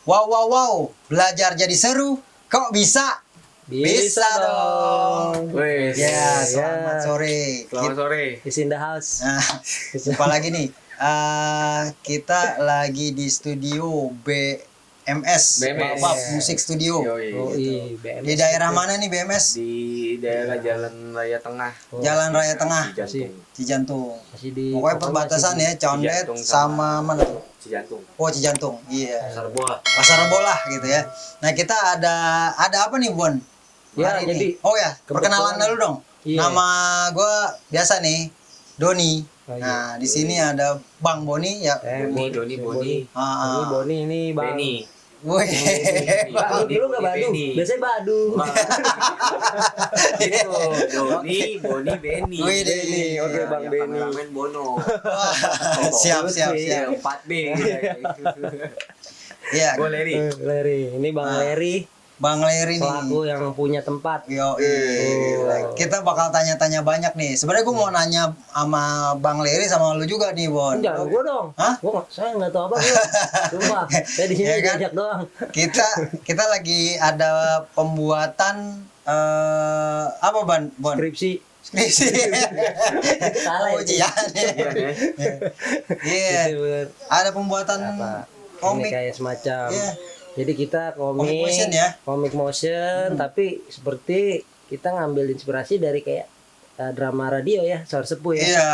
Wow, belajar jadi seru, kok bisa? Bisa dong. Wes. Ya, selamat sore. Selamat sore. Is in the house. Nah, jumpa lagi nih. Kita lagi di studio BMS, Babab Musik Studio. BMS. Di daerah mana nih BMS? Di daerah Jalan Raya Tengah. Jalan Raya Tengah, Cijantung. Cijantung. Masih di Pokoknya perbatasan ya, Condet Cijantung sama mana tuh? Cijantung. Oh, Cijantung. Iya. Pasar Bola. Pasar Bola gitu ya. Nah, kita ada apa nih, Bon? Ya, Hari jadi ini? Oh ya, perkenalan dulu dong. Iya. Nama gue biasa nih, Doni. Oh, iya. Nah, di sini ada Bang Boni ya. Doni. Ini Ah, Boni ini Bang. Beni. Wih. Badu dulu enggak Badu. Beni. Biasanya Badu. Itu Doni, Boni, Beni. Wih, Beni. Oke, Bang Yang Beni. kameramen Bono. Wah, siap. Ya, 4B. Iya, Gue Leri. Leri. Ini Bang Ah. Leri Bang Leri pelaku nih. yang punya tempat. Yo, kita bakal tanya-tanya banyak nih. Sebenarnya gue mau nanya sama Bang Leri sama lu juga nih, Bon. Jangan gua dong. Hah? Saya enggak tahu apa gua. Sumpah. Saya di sini Ya kan? diajak doang. Kita lagi ada pembuatan apa Bon? Skripsi. Skripsi. Salah itu. Ujian. Iya, ya. Iya. Itu bener. Ada pembuatan Apa? Ini komik. kayak semacam. Iya. Jadi kita Comic motion ya? comic motion, tapi seperti kita ngambil inspirasi dari kayak drama radio ya, Saur Sepuh ya. Iya.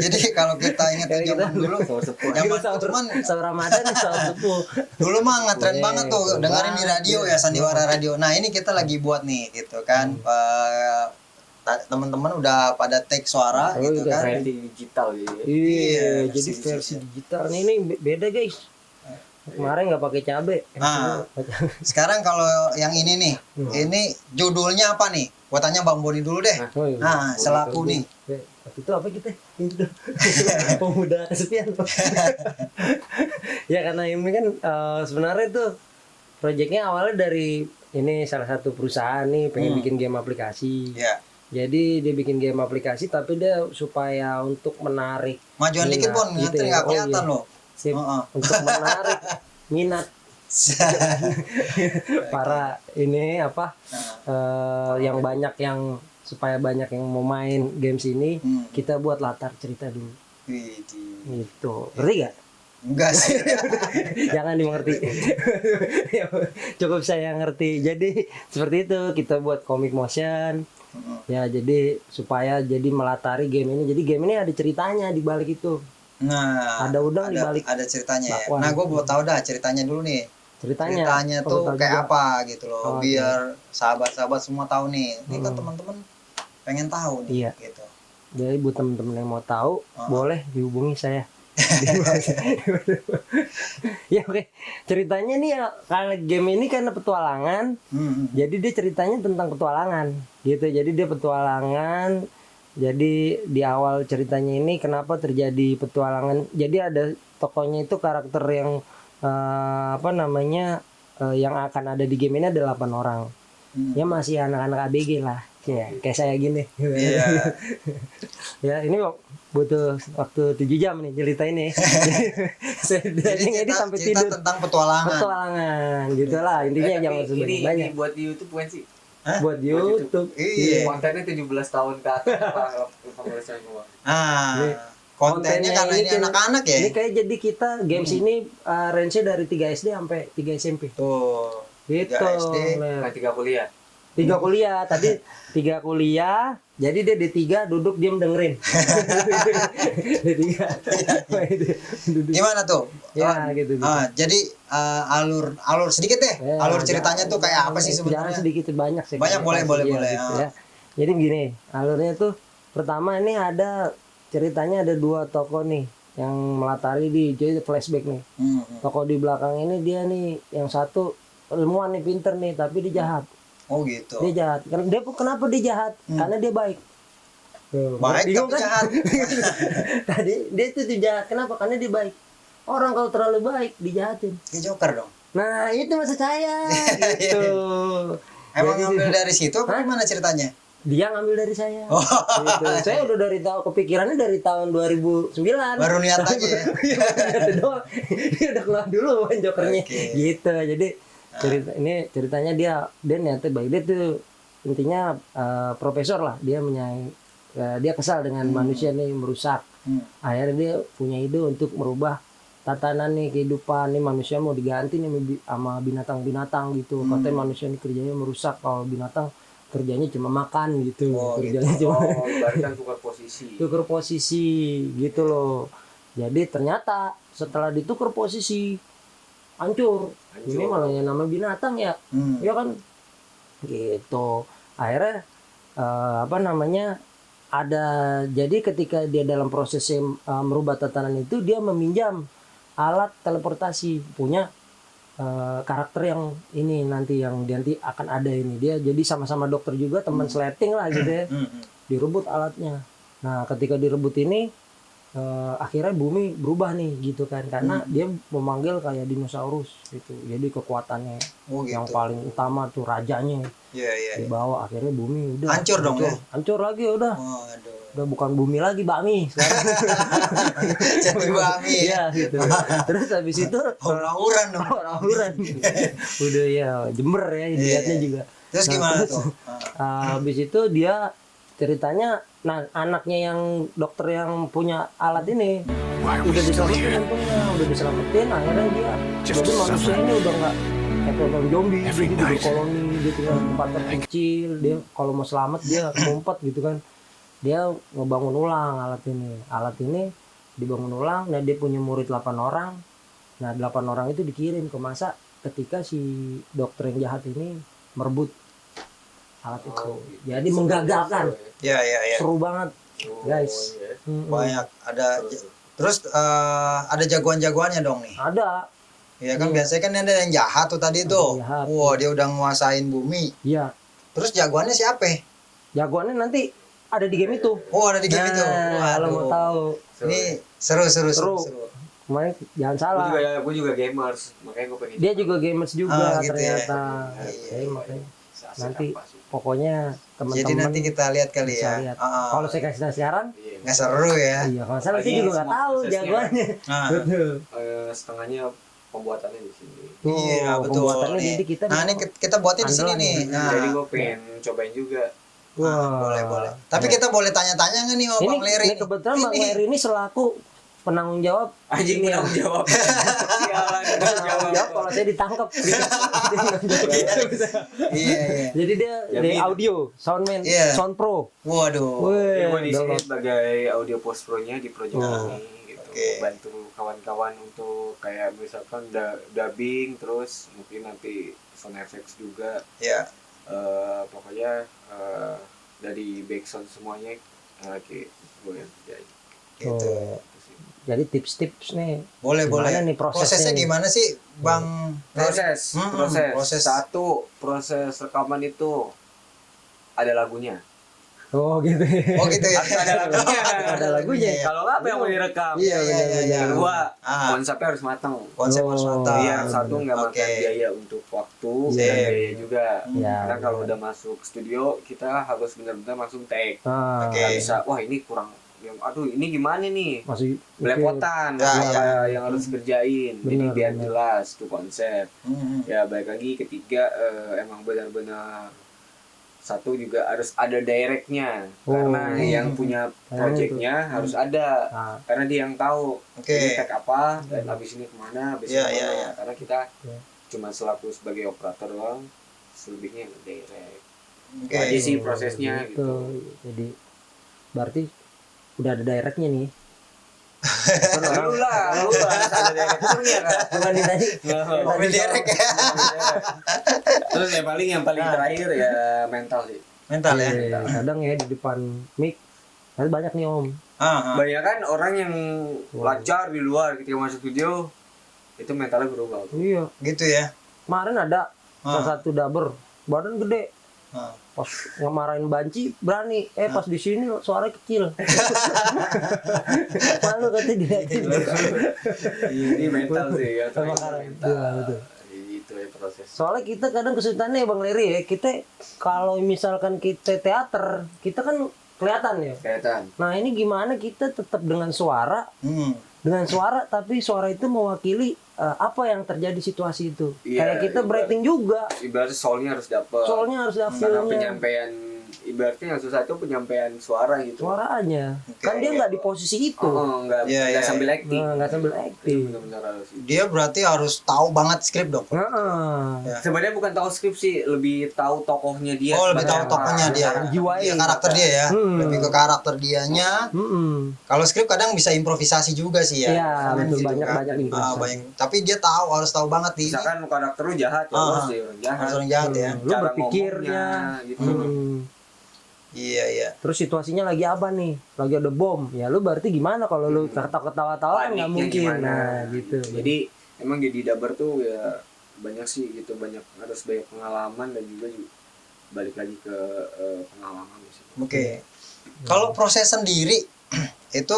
Jadi kalau kita ingat Kayak zaman gitu. dulu, zaman cuman Saur Ramadan Saur Sepuh. dulu mah ngetren Boleh, banget tuh boleh dengerin di banget, radio ya. ya, sandiwara radio. Nah, ini kita lagi buat nih gitu kan. Teman-teman udah pada take suara Oh, gitu udah. kan. Versi digital ya. Iya, versi jadi versi digital. digital nih ini beda guys. Kemarin nggak pakai cabe. Nah, sekarang kalau yang ini nih, ini judulnya apa nih? Gua tanya Bang Boni dulu deh. Oh, iya. Nah, selaku nih. Waktu itu apa kita? Itu pemuda kesepian. Ya karena ini kan sebenarnya tuh proyeknya awalnya dari ini salah satu perusahaan nih pengen bikin game aplikasi. Ya. Jadi dia bikin game aplikasi tapi dia supaya untuk menarik Majuan dikit, Bon, minat nanti nggak kelihatan iya. loh. Sip, Heeh. untuk menarik minat para ini apa yang banyak yang supaya banyak yang mau main games ini kita buat latar cerita dulu Widih. gitu. Ngerti gak? Enggak sih. Jangan dimengerti. Cukup saya ngerti. Jadi seperti itu kita buat comic motion. Ya jadi supaya jadi melatari game ini. Jadi game ini ada ceritanya di balik itu. Nah, Ada udang di balik ada ceritanya ya. bakwan. Nah, gue mau tahu dah ceritanya dulu nih. Ceritanya tuh perlu tahu kayak juga. apa gitu loh, Oh, biar sahabat-sahabat semua tahu nih. Ini kan teman-teman pengen tahu nih Iya. gitu. Jadi buat teman-teman yang mau tahu boleh dihubungi saya. Ya oke. Ceritanya nih ya kalau game ini karena petualangan. Jadi dia ceritanya tentang petualangan gitu. Jadi dia petualangan. Jadi di awal ceritanya ini kenapa terjadi petualangan. Jadi ada tokohnya itu karakter yang apa namanya yang akan ada di game ini ada 8 orang. Ya masih anak-anak ABG lah. Ya, kayak saya gini. Iya. Ya ini butuh waktu 7 jam nih cerita ini. Saya Jadi ngedit sampai cerita tidur. tentang petualangan. Petualangan gitu lah intinya jangan ini sebanyak banyak. buat di YouTube bukan sih? Buat YouTube. Iya. Kontennya 17 tahun ke atas apa 18 tahun ke bawah. Ah, kontennya karena ini kayak- anak-anak ya. Ini kayak jadi kita games ini range-nya dari 3 SD sampai 3 SMP. Tuh. Gitu. 3 SD. Nah, 3 kuliah. 3 kuliah tadi 3 kuliah jadi dia D3 duduk diam dengerin. D3. Duduk. Gimana tuh? Ya, gitu. Jadi alur sedikit deh. Ya, Alur ceritanya tuh kayak apa sih Jangan sebenarnya? sedikit banyak sih. Banyak, boleh, Iya, boleh. gitu ya. Jadi begini, alurnya tuh pertama ini ada ceritanya ada 2 tokoh nih yang melatari di jadi flashback nih. Tokoh di belakang ini dia nih yang satu ilmuwan nih pinter nih tapi dia jahat. Oh gitu. Dia jahat. Kenapa dia jahat? Karena dia baik. Baik Bingung tapi kan? jahat. Tadi dia tuh jahat. Kenapa? Karena dia baik. Orang kalau terlalu baik dijahatin. Kayak Joker dong. Nah itu maksud saya gitu. Emang Jadi- ngambil dari situ apa gimana ceritanya? Dia ngambil dari saya. Oh. Gitu. Saya udah dari kepikirannya dari tahun 2009. Baru niat aja ya. Iya, doang. Dia udah keluar dulu main jokernya. Oke. Gitu. Jadi ceritanya dia niatnya baik. Dia tuh intinya profesor lah. Dia dia kesal dengan manusia nih merusak. Akhirnya dia punya ide untuk merubah tatanan nih kehidupan nih, manusia mau diganti nih sama binatang-binatang gitu. Katanya manusia ini kerjanya merusak, kalau binatang kerjanya cuma makan gitu. Kerjanya cuma ibaratkan tukar posisi gitu loh. Jadi ternyata setelah ditukar posisi hancur. Ini malah yang nama binatang ya. Ya kan gitu. Akhirnya jadi ketika dia dalam proses merubah tatanan itu, dia meminjam alat teleportasi punya karakter yang ini nanti akan ada ini. Dia jadi sama-sama dokter juga, teman sleting lah gitu ya. Direbut alatnya. Nah ketika direbut ini akhirnya bumi berubah nih gitu kan, karena dia memanggil kayak dinosaurus gitu. Jadi kekuatannya yang paling utama tuh rajanya dibawa, akhirnya bumi udah hancur dong ya. Hancur lagi udah. Udah bukan bumi lagi, bakmi sekarang. Jadi bakmi ya gitu. Terus habis itu orang-orang dong. Orang-orang. Udah ya Jember ya dilihatnya juga. Terus gimana tuh? Habis itu dia ceritanya, nah anaknya yang dokter yang punya alat ini udah diselamatin, akhirnya dia jadi manusia ini udah nggak kayak zombie, jadi di koloni gitu kan, tempat terkecil. Dia kalau mau selamat dia ngumpet gitu kan. Dia ngebangun ulang alat ini dibangun ulang. Nah dia punya murid 8 orang. Nah 8 orang itu dikirim ke masa ketika si dokter yang jahat ini merebut alat itu. Jadi menggagalkan. Ya. Seru banget guys. Banyak ada. Terus ada jagoan-jagoannya dong nih. Ada. Ya kan biasanya kan ada yang jahat tuh tadi tuh. Wah dia udah nguasain bumi. Iya. Terus jagoannya siapa? Jagoannya nanti ada di game itu. Oh ada di game itu. Kalau mau tahu. Ini seru. Kemarin jangan salah. Gue juga gamers, makanya gue pengen. Dia juga gamers juga gitu ternyata. Ya. Makanya nanti pokoknya teman-teman. Jadi nanti kita lihat kali ya. Kalau saya kasih tahu sekarang nggak seru ya. Iya, kalau saya sih juga nggak tahu jagoannya. Betul. Setengahnya pembuatannya di sini. Iya betul. Jadi nah ini kita buatin di sini nih. Nah. Jadi gue pengen cobain juga. Boleh. Tapi kita boleh tanya-tanya nggak nih sama Bang Leri? Ini kebetulan Bang Leri ini selaku penanggung jawab. Anjing penanggung jawab. Sialan penanggung jawab kalau saya ditangkap. Iya. Jadi dia dari audio, soundman, sound pro. Waduh. Gue di sini sebagai audio post pro-nya di project ini gitu. Bantu kawan-kawan untuk kayak misalkan dubbing, terus mungkin nanti sound effects juga. Iya. Pokoknya dari backsound semuanya kayak gue yang kerjain. Gitu. Jadi tips-tips nih. Boleh. Nih prosesnya gimana sih, Bang? Proses. Satu, proses rekaman itu ada lagunya. Oh gitu ya. Harus ada lagunya. Ada lagunya. Kalau nggak apa yang mau direkam? Iya. Kedua, konsepnya harus matang. Iya, satu nggak makan biaya untuk waktu dan biaya juga. Karena kalau udah masuk studio kita harus benar-benar langsung take. Nggak bisa, wah ini kurang. Aduh ini gimana nih? Masih belepotan yang harus kerjain. Jadi biar jelas tuh konsep. Ya balik lagi ketiga, emang benar-benar satu juga harus ada directnya, karena yang punya projectnya harus ada, karena dia yang tahu ini tag apa dan abis ini kemana, karena kita cuma selaku sebagai operator doang, selebihnya direct. Jadi sih prosesnya gitu. Jadi berarti udah ada directnya nih. Lu lah ada directornya kan? Bukan tadi. Mobil direct ya. Terus yang paling terakhir ya mental sih. Mental ya. Kadang ya di depan mic tapi banyak nih Om. Banyak kan orang yang lancar di luar ketika masuk studio itu mentalnya berubah. Iya. Gitu ya. Kemarin ada salah satu dubber badan gede. Pas ngemarahin banci berani, pas di sini suaranya kecil. Malu katanya dilihatin. Ini mental sih ya. Betul. Itu ya proses. Soalnya kita kadang kesulitannya Bang Leri ya, kita kalau misalkan kita teater, kita kan kelihatan ya. Kelihatan. Nah ini gimana kita tetap dengan suara, tapi suara itu mewakili apa yang terjadi situasi itu. Iya, Kayak kita breathing juga. Ibaratnya soalnya harus dapet. Soalnya harus ada Karena feelnya. penyampaian, ibaratnya yang susah itu penyampaian suara gitu. Suaranya. Kan dia nggak di posisi itu. Nggak Iya, iya. sambil acting. Nggak sambil acting. Benar-benar harus. Dia berarti harus tahu banget skrip dong. Heeh. Sebenarnya bukan tahu skrip sih, lebih tahu tokohnya dia. Oh, lebih tahu Sebenarnya. tokohnya dia. Jiwain. Iya, karakter dia ya. Lebih ke karakter dianya. Kalau skrip kadang bisa improvisasi juga sih ya. Iya, betul, Gitu banyak kan. improvisasi. Banyak. Tapi dia harus tahu banget nih. Misalkan karakter lu jahat, ya harus jadi orang jahat. Harus orang jahat ya. Lu Cara berpikirnya. ngomongnya, gitu. Iya. Terus situasinya lagi apa nih? Lagi ada bom. Ya lu berarti gimana kalau lu ketawa-tawa kan nggak Paniknya mungkin. gimana. Nah, gitu. Jadi emang jadi dabar tuh ya banyak sih gitu, harus banyak pengalaman dan juga balik lagi ke pengalaman sih. Oke. Kalau proses sendiri itu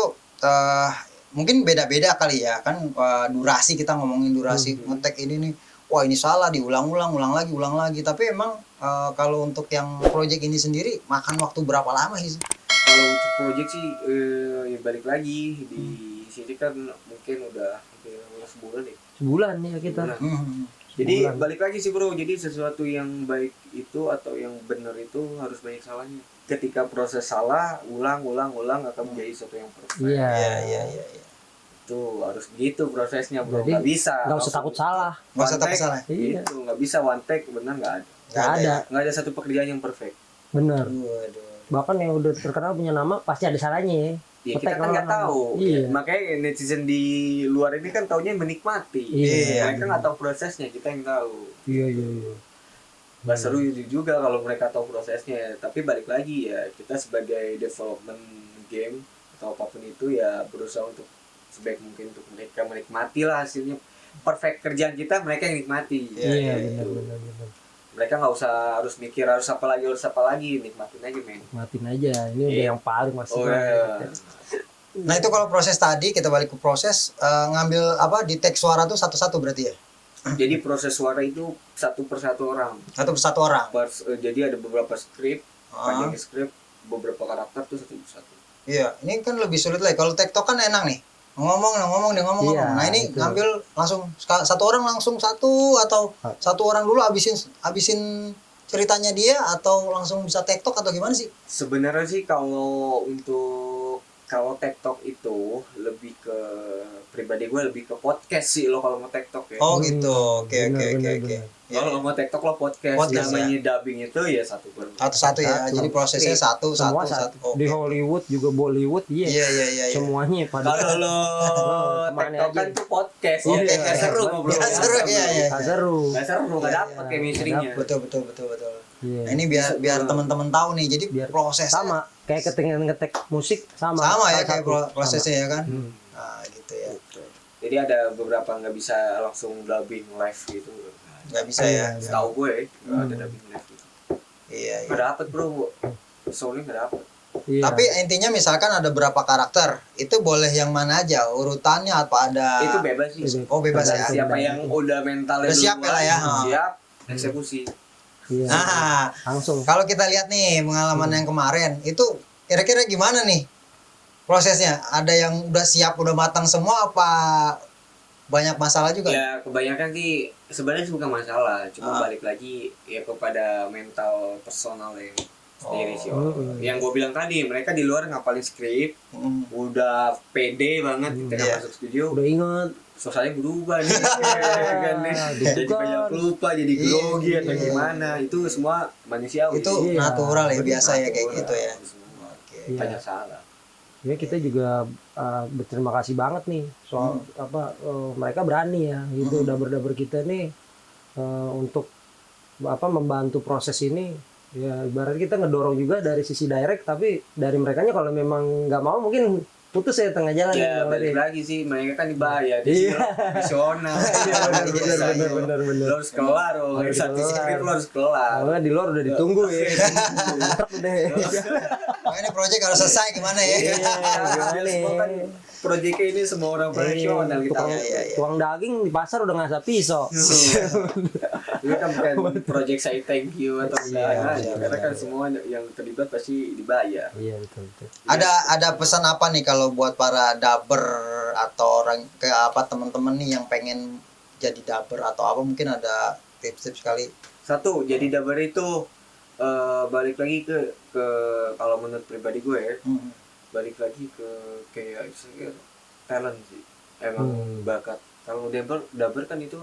mungkin beda-beda kali ya kan, durasi, kita ngomongin durasi ngetek ini nih, wah ini salah, ulang lagi, tapi emang kalau untuk yang project ini sendiri makan waktu berapa lama sih? Kalau untuk project sih ya balik lagi di sini kan mungkin udah hampir sebulan ya. Sebulan ya kita. Jadi Sebulan. balik lagi sih bro, jadi sesuatu yang baik itu atau yang benar itu harus banyak salahnya. Ketika proses salah, ulang akan menjadi sesuatu yang perfect. Iya. Itu harus gitu prosesnya bro, Jadi nggak bisa. nggak usah takut salah. Nggak usah One takut take, salah. Iya. Itu nggak bisa one take, benar nggak ada. Nggak ada. Nggak ada satu pekerjaan yang perfect. Bener. Waduh. Bahkan yang udah terkenal punya nama pasti ada salahnya ya. Ya, kita Ngetek kan nggak orang. tahu. Iya. Makanya netizen di luar ini kan taunya menikmati. Iya. Mereka nggak tahu prosesnya, kita yang tahu. Iya. Nggak seru juga kalau mereka tahu prosesnya. Tapi balik lagi ya, kita sebagai development game atau apapun itu ya berusaha untuk sebaik mungkin untuk mereka menikmati lah hasilnya. Perfect kerjaan kita mereka yang nikmati. Iya, Gitu. benar. Mereka nggak usah harus mikir harus apa lagi, nikmatin aja men. Matiin aja. Ini udah yang paling maksimal. Iya. Nah itu kalau proses tadi, kita balik ke proses ngambil di tag suara tuh satu-satu berarti ya? Jadi proses suara itu satu persatu orang. Satu persatu orang? Jadi ada beberapa skrip, panjang skrip, beberapa karakter tuh satu persatu. Iya, ini kan lebih sulit lagi. Kalau TikTok kan enak nih, ngomong. Iya, Nah ini betul. ngambil langsung satu orang langsung satu, atau satu orang dulu habisin ceritanya dia, atau langsung bisa TikTok atau gimana sih? Sebenarnya sih kalau TikTok itu lebih ke pribadi gue lebih ke podcast sih lo kalau mau TikTok ya. Oh gitu, oke. Benar. Ya, Kalau mau TikTok lo podcast, Podcast, namanya dubbing itu ya satu per. satu-satu ya. Jadi prosesnya satu. Semua satu. Di Hollywood juga Bollywood, iya. Iya. Semuanya pada. Kalau lo kemana TikTok kan aja. tuh podcast, Iya, nggak seru ngobrol. nggak seru, iya. Nggak seru. Nggak seru, nggak Iya, dapet chemistry-nya. Betul. Iya. Nah, ini biar teman-teman tahu nih. Jadi Biar prosesnya sama kayak ngetek musik sama ya kayak satu. prosesnya ya kan. Hmm. Nah gitu ya. Jadi ada beberapa nggak bisa langsung dubbing live gitu. Nggak bisa ya. Setahu gue nggak ada dubbing live gitu. Iya. Nggak dapet bro, soalnya nggak dapet. Iya. Tapi intinya misalkan ada berapa karakter, itu boleh yang mana aja urutannya, apa ada? Itu bebas sih. Oh bebas ya. Siapa yang udah mentalnya Udah siap duluan, lah ya. siap eksekusi. Iya. Nah, Langsung. kalau kita lihat nih pengalaman yang kemarin, itu kira-kira gimana nih prosesnya? Ada yang udah siap, udah matang semua, apa banyak masalah juga? Ya kebanyakan sih sebenarnya bukan masalah, cuma balik lagi ya kepada mental personal yang sendiri sih. Yang gue bilang tadi, mereka di luar ngapalin skrip, udah pede banget ketika Iya. masuk studio. Udah inget. Suasananya berubah nih, kan nih. Jadi banyak lupa, jadi grogi atau gimana, itu semua manusiawi. Itu Iya. natural ya, biasa ya kayak gitu ya. Semua. Oke. Iya. Banyak salah. Ya kita juga berterima kasih banget nih soal mereka berani ya gitu dabar-dabar kita nih untuk membantu proses ini. Ya ibarat kita ngedorong juga dari sisi direct, tapi dari merekanya kalau memang nggak mau mungkin putus ya tengah jalan. Ya balik lagi sih, mereka kan dibayar di profesional. benar. Lo harus kelar, lo Harus satu kelar. skrip lo harus kelar. Soalnya di luar udah ditunggu ya. Udah. Oh, ini project harus selesai gimana ya? Iya, gimana nih? Semua kan proyeknya ini semua orang profesional kita. Tukang daging di pasar udah ngasah pisau. Itu kan bukan project saya thank you atau Iya, enggak, karena kan semua yang terlibat pasti dibayar. Iya betul. Ada pesan apa nih kalau buat para dubber atau orang ke apa teman-teman nih yang pengen jadi dubber atau apa, mungkin ada tips-tips kali. Satu, jadi dubber itu balik lagi ke kalau menurut pribadi gue ya, balik lagi ke kayak talent sih, emang bakat. Kalau dubber kan itu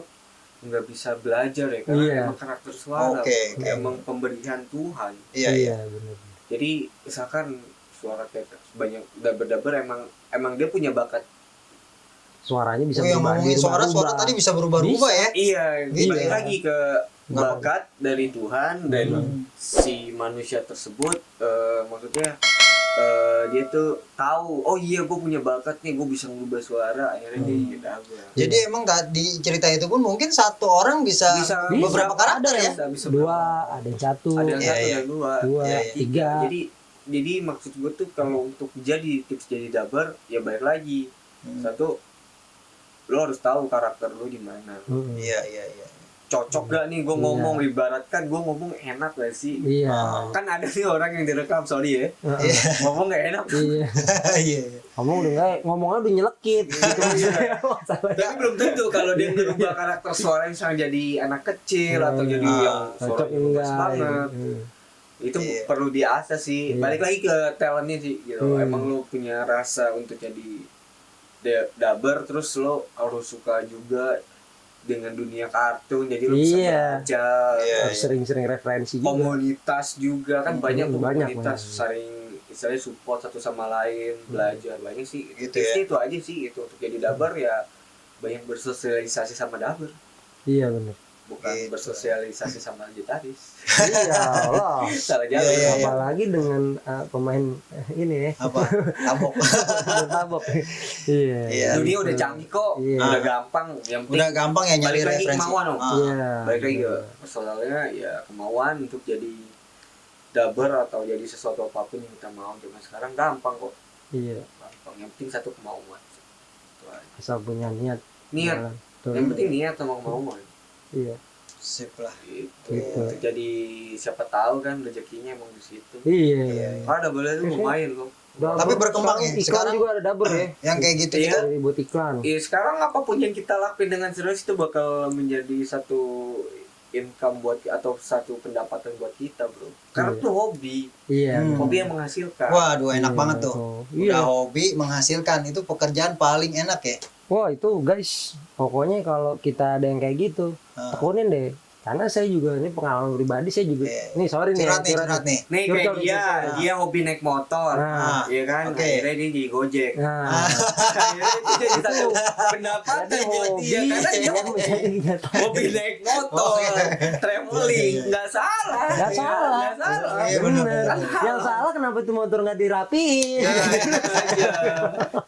nggak bisa belajar ya, karena emang karakter suara, emang pemberian Tuhan. Iya. Benar. Jadi misalkan suara kayak banyak dubber emang dia punya bakat. Suaranya bisa yang berubah. ngomongin suara tadi bisa berubah-ubah ya. Iya, Gitu balik ya. lagi ke bakat dari Tuhan dan si manusia tersebut, maksudnya dia tuh tahu, oh iya gue punya bakat nih, gue bisa ngubah suara, akhirnya dia jadi dubber. Jadi emang di cerita itu pun mungkin satu orang bisa beberapa karakter ya. Bisa Dua, ada yang satu, ada yang satu dan dua, tiga. Jadi maksud gue tuh kalau untuk jadi tips jadi dubber ya balik lagi, satu, lo harus tahu karakter lo di mana. Iya. Cocok gak nih gue ngomong, ibaratkan gue ngomong enak gak sih? Iya. Kan ada nih orang yang direkam, sorry ya, ngomong gak enak. Iya. Iya. Ngomongnya udah nyelekit gitu. Tapi belum tentu kalau dia ngerubah karakter suara misalnya jadi anak kecil atau jadi yang cocok suaranya bagus banget. Itu perlu diasah sih. Balik lagi ke talentnya sih gitu. Emang lo punya rasa untuk jadi dubber, terus lo harus suka juga dengan dunia kartun, jadi lo bisa baca, sering-sering referensi juga. komunitas juga kan banyak tuh komunitas banyak. saling istilahnya support satu sama lain, belajar banyak sih. Gitu Tipsnya itu aja sih, itu untuk jadi dubber ya banyak bersosialisasi sama dubber, Iya benar. bukan bersosialisasi sama gitaris. Iya Allah. Salah jalan. Apalagi dengan pemain ini ya. Apa? Tabok. Iya. Dunia udah canggih kok, udah gampang. Yang penting Udah gampang ya nyari balik lagi referensi. kemauan dong. Iya. Balik lagi ke persoalannya ya kemauan untuk jadi dubber atau jadi sesuatu apapun yang kita mau. Zaman sekarang gampang kok. Iya. Gampang. Yang penting satu kemauan. Itu aja. Asal punya niat. Niat. Tuh. Yang penting niat sama kemauan. Iya. Sip lah. Gitu. Gitu. Jadi siapa tahu kan rezekinya emang di situ. Iya. Ada boleh tuh lumayan kok. Tapi berkembang ya, Iklan sekarang juga ada dubber ya. Yang kayak gitu Iya. gitu. Buat iklan. Iya, sekarang apapun yang kita lakuin dengan serius itu bakal menjadi satu income buat atau satu pendapatan buat kita, bro. Karena itu hobi. Iya. Hobi yang menghasilkan. Waduh, enak Iya, banget tuh. Iya. Udah hobi menghasilkan, itu pekerjaan paling enak ya. Wah itu guys, pokoknya kalau kita ada yang kayak gitu, tekunin deh. Karena saya juga ini pengalaman pribadi, saya juga. Nih sorry nih. Curhat nih. Nih kayak dia hobi naik motor, iya kan? Oke. Akhirnya dia jadi Gojek. Nah, Akhirnya itu jadi satu pendapatan buat dia karena dia hobi naik motor, traveling, nggak salah. Nggak salah. Nggak salah. Iya, bener. Kan Yang salah kenapa itu motor nggak dirapiin?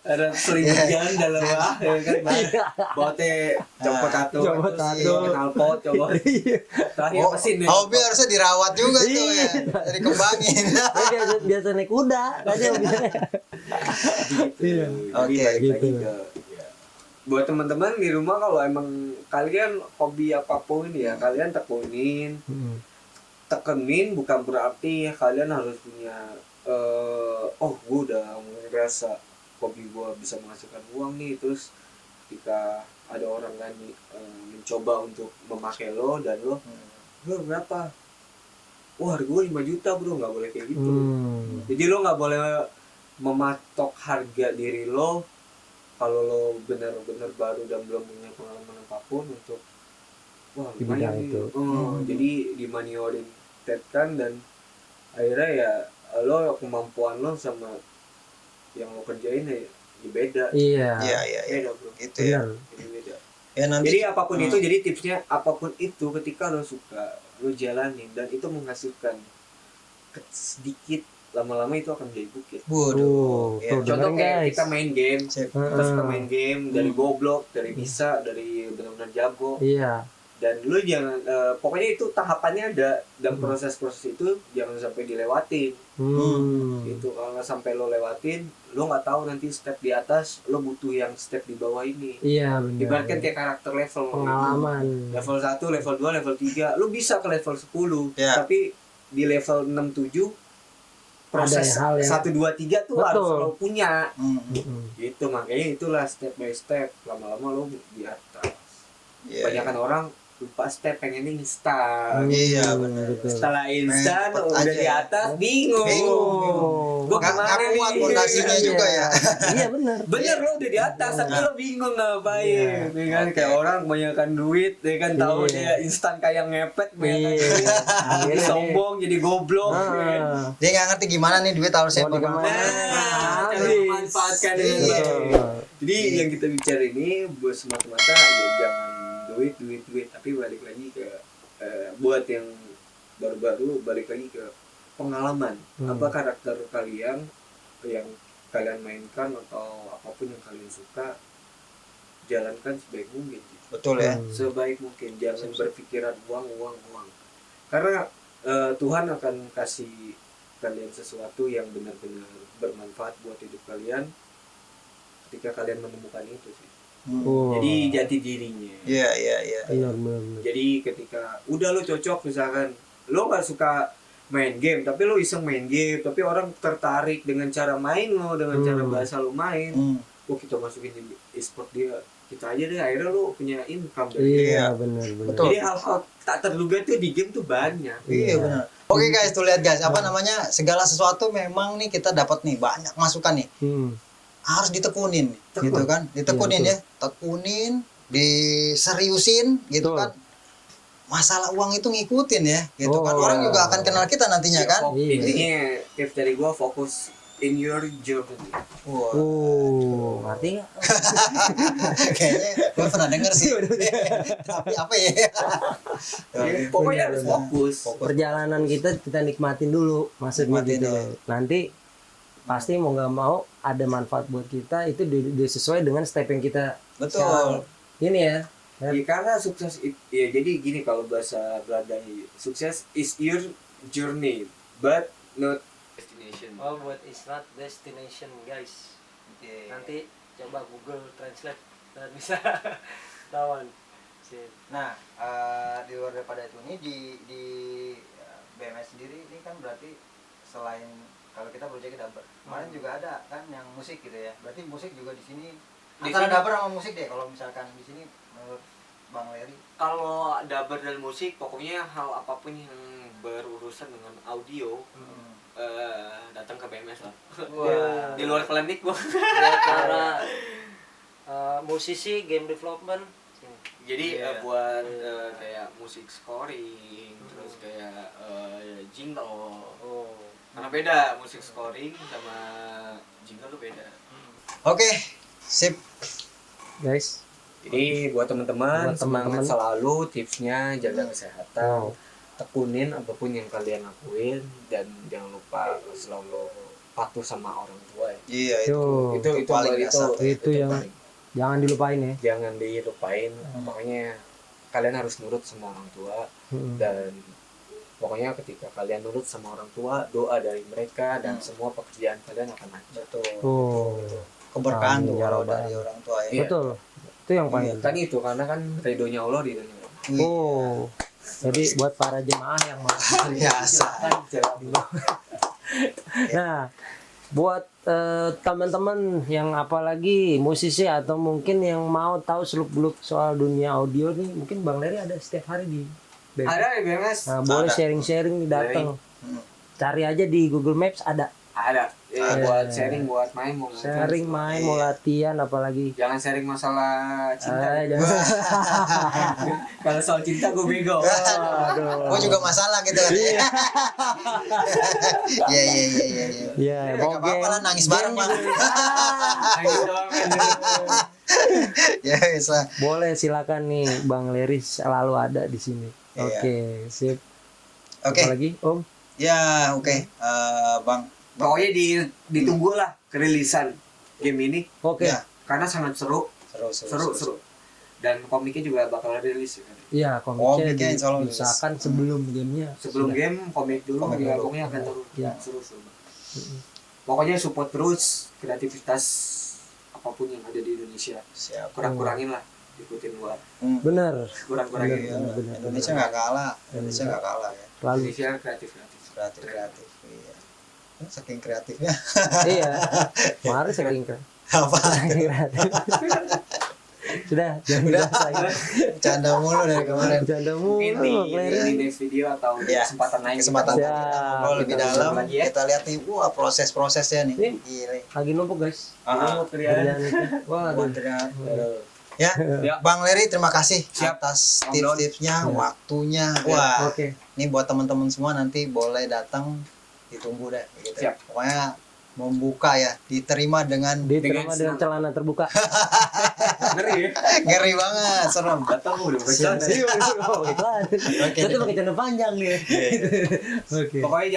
ada selimut jalan dalam ya kan, bautnya copot tato, knalpot, coba terakhir mesin nih. Hobi harusnya dirawat juga tuh ya. Dikembangin. Biasa naik kuda, tadi hobinya. Iya. Oke, Gitu. Buat teman-teman di rumah kalau emang kalian hobi apapun ya kalian tekunin. Tekenin bukan berarti kalian harus punya gue udah ngerasa hobi gue bisa menghasilkan uang nih, terus ketika ada orang kan mencoba untuk memakai lo dan lo berapa, wah harga gue 5 juta bro, nggak boleh kayak gitu. Jadi lo nggak boleh mematok harga diri lo kalau lo benar-benar baru dan belum punya pengalaman apapun untuk wah gimana itu. Jadi dimanioritetkan dan akhirnya ya lo kemampuan lo sama yang lo kerjain ya beda. Iya. Beda bro. Gitu ya. Jadi beda. Ya nanti. Jadi apapun itu, jadi tipsnya apapun itu ketika lo suka lo jalanin dan itu menghasilkan sedikit, lama-lama itu akan jadi bukit. Waduh. Ya. Contoh kayak guys. kita main game, Sip. kita suka main game dari goblok, dari bisa, dari benar-benar jago. Iya. Dan lu jangan pokoknya itu tahapannya ada, dan proses-proses itu jangan sampai dilewatin. Gitu. Kalau nggak sampai lo lewatin, lo nggak tahu nanti step di atas lo butuh yang step di bawah ini. Iya benar. Ibaratkan kayak karakter level, pengalaman. level 1, level 2, level 3 lo bisa ke level 10. Ya. Tapi di level 6, 7 proses hal yang- 1, 2, 3 tuh Betul. harus lo punya. Mm-mm. Gitu, makanya itulah step by step. Lama-lama lo di atas. Iya, Kebanyakan orang lupa step, pengennya instan. Iya, benar. Betul. Setelah instan cepet udah aja di ya. atas bingung. Gua Nggak kemana kuat nih? fondasinya juga ya. Iya benar. Bener, lo udah di atas tapi lo bingung ngapain. Iya. Ya kan kayak orang kebanyakan duit, ya kan tahu Iya. dia instan kayak ngepet, kebanyakan Iya. duit. Jadi Akhirnya sombong, jadi goblok. ya kan. Dia nggak ngerti gimana nih duit harusnya Mau dikemana? Nah, cara Habis. memanfaatkan Iya. ini. Betul. Jadi yang kita bicara ini buat semata-mata ya jangan duit, tapi balik lagi ke buat yang baru-baru, balik lagi ke pengalaman. Apa karakter kalian yang kalian mainkan atau apapun yang kalian suka, jalankan sebaik mungkin. Betul ya. Sebaik mungkin, jangan berpikiran uang. Karena Tuhan akan kasih kalian sesuatu yang benar-benar bermanfaat buat hidup kalian ketika kalian menemukan itu sih. Oh. Jadi jati dirinya. Iya. Benar. Jadi ketika udah lo cocok, misalkan lo nggak suka main game tapi lo iseng main game, tapi orang tertarik dengan cara main lo, dengan cara bahasa lo main, kita masukin di e-sport dia, kita aja deh, akhirnya lo punya income dari dia. Iya benar. Betul. Jadi hal-hal tak terduga tuh di game tuh banyak. Iya benar. Oke guys, tuh lihat guys, apa namanya, segala sesuatu memang nih kita dapat nih banyak masukan nih. Harus ditekunin, gitu kan? Ditekunin Iya, ya, tekunin, diseriusin, gitu Betul. kan? Masalah uang itu ngikutin ya, gitu kan? Oh, Orang iya. juga akan kenal kita nantinya kan? Iya. Intinya tips dari gua, fokus in your journey. Wah, Ngerti nggak? kayaknya gue pernah denger sih. Tapi apa ya? Pokoknya harus fokus. Perjalanan kita nikmatin dulu, maksudnya Nikmatin gitu. dulu. Nanti pasti mau nggak mau ada manfaat buat kita, itu sesuai dengan step yang kita Betul. ini ya. Ya, karena sukses ya jadi gini, kalau bahasa Belanda, sukses is your journey but not destination. Oh, buat is not destination guys. Nanti coba Google Translate dan bisa tawan. Nah, di luar daripada itu nih di BMS sendiri ini kan berarti selain kalau kita project dubber, kemarin juga ada kan yang musik gitu ya. Berarti musik juga di sini Di antara sini- dubber sama musik deh kalau misalkan di sini menurut Bang Leri. Kalau dubber dan musik, pokoknya hal apapun yang berurusan dengan audio, datang ke BMS lah. Wah. Di luar klinik gua. Para musisi game development. Jadi Iya. buat kayak musik scoring, terus kayak jingle. Karena beda musik scoring sama jingle tuh beda. Oke, sip. Guys, Jadi buat teman-teman, Buat semangat teman-teman. selalu, tipsnya jaga kesehatan, tekunin apapun yang kalian lakuin, dan jangan lupa selalu patuh sama orang tua ya. Iya Yo, itu paling dasar. itu yang paling. jangan dilupain ya. Jangan dilupain, pokoknya kalian harus nurut sama orang tua, dan pokoknya ketika kalian nurut sama orang tua, doa dari mereka dan semua pekerjaan kalian akan lancar. Betul. Oh, Keberkahan tuh Amin, ya kalau Rabbal. dari orang tua ya. Iya. betul. Itu yang paling. Kan itu, karena kan ridhonya Allah, ridhonya Allah. Wih, Oh, jadi buat para jemaah yang mau. biasa. Nah, buat teman-teman yang apalagi musisi atau mungkin yang mau tahu seluk-beluk soal dunia audio nih, mungkin Bang Leri ada setiap hari di BMS. Ada ya BMS? Nah, boleh Ada. sharing-sharing datang. Cari aja di Google Maps ada. Ada. Ya, buat sharing, buat main, mau ngapain. Sharing main, mau latihan apalagi. Jangan sharing masalah cinta. Jangan. Kalau soal cinta gue bego. Aduh. Gue juga masalah gitu kan. Iya. Iya. Ya, Gak apa-apa lah, nangis bareng mah. Nangis doang kan. Ya bisa. Boleh silakan nih Bang Leri selalu ada di sini. Iya. Oke, sip. Oke. Apalagi Om? Ya oke. Bang. Pokoknya ditunggu lah kerilisan game ini, Oke. Ya. karena sangat seru. Seru. Dan komiknya juga bakal rilis ya kan. Iya, Komiknya komiknya insya Allah misalkan sebelum gamenya. Sebelum sudah. game komik dulu, Komik ya dulu. pokoknya akan turun. Iya. Seru. Pokoknya support terus kreativitas apapun yang ada di Indonesia. Siap. Kurang-kurangin lah, ikutin luar. Bener. Kurang-kurangin. Iya, bener. Indonesia nggak kalah. Indonesia nggak kalah ya. Lalu Indonesia kreatif. Kreatif. Iya. Saking kreatifnya. iya. Kemarin saking keren. Apa? Saking kreatif. Sudah, jangan Udah. dibahas lagi. Canda mulu dari kemarin. Bercanda Mungkin mulu, di Clary. next video atau di Iya. kesempatan lain Kesempatan kita- kita Siap. ngobrol lebih Kita dalam. lagi ya. Kita lihat nih, wah proses-prosesnya nih. Ini Gila. lagi numpuk guys. Numpuk, Rian. Kerjaan itu. Waduh. Ya, Ya. Bang Leri terima kasih Siap. atas Bang tips-tipsnya, Ya. waktunya. Wah, Oke. ini buat teman-teman semua nanti boleh datang, ditunggu deh gitu. Siap. Pokoknya membuka ya, diterima dengan Diterima Dengan dengan celana terbuka. Ngeri ya. ngeri banget, serem. Datang udah Siap. bercanda. Oh, iklan. Oke. Kita pakai celana panjang nih. Oke. Pokoknya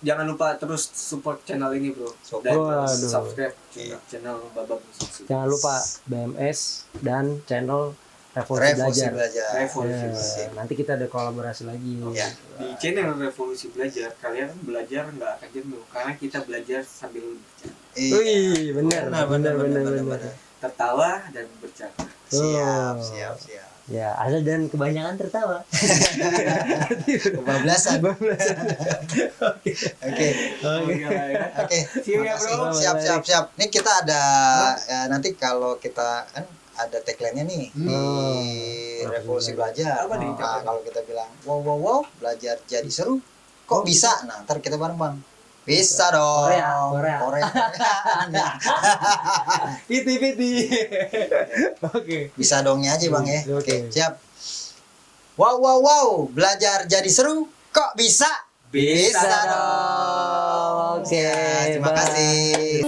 jangan lupa terus support channel ini bro. Support. Dan Waduh. subscribe Iya. channel Babak Musik. Jangan lupa BMS dan channel Revolusi Revolusi Belajar. belajar. Revolusi. Ya, nanti kita ada kolaborasi lagi. Ya. Di channel Revolusi Belajar kalian belajar nggak akan jenuh karena kita belajar sambil bercanda. Iya. Wih, benar, benar. benar. Tertawa dan bercanda. Siap, Oh. siap. Ya, asal dan kebanyakan tertawa. Kebablasan. Oke. Oke. See you ya, bro. Siap. Ini kita ada ya, nanti kalau kita kan ada tagline-nya nih di Revolusi Belajar. Apa nih Nah, tagline-nya? kalau kita bilang wow, belajar jadi seru. Kok bisa? Nah, ntar kita bareng-bareng. Bisa dong. Korea. Piti. Oke. Bisa dongnya aja, Bang ya. Oke. Oke, siap. Wow, belajar jadi seru. Kok bisa? Bisa dong. Oke, Ya, terima bye. kasih.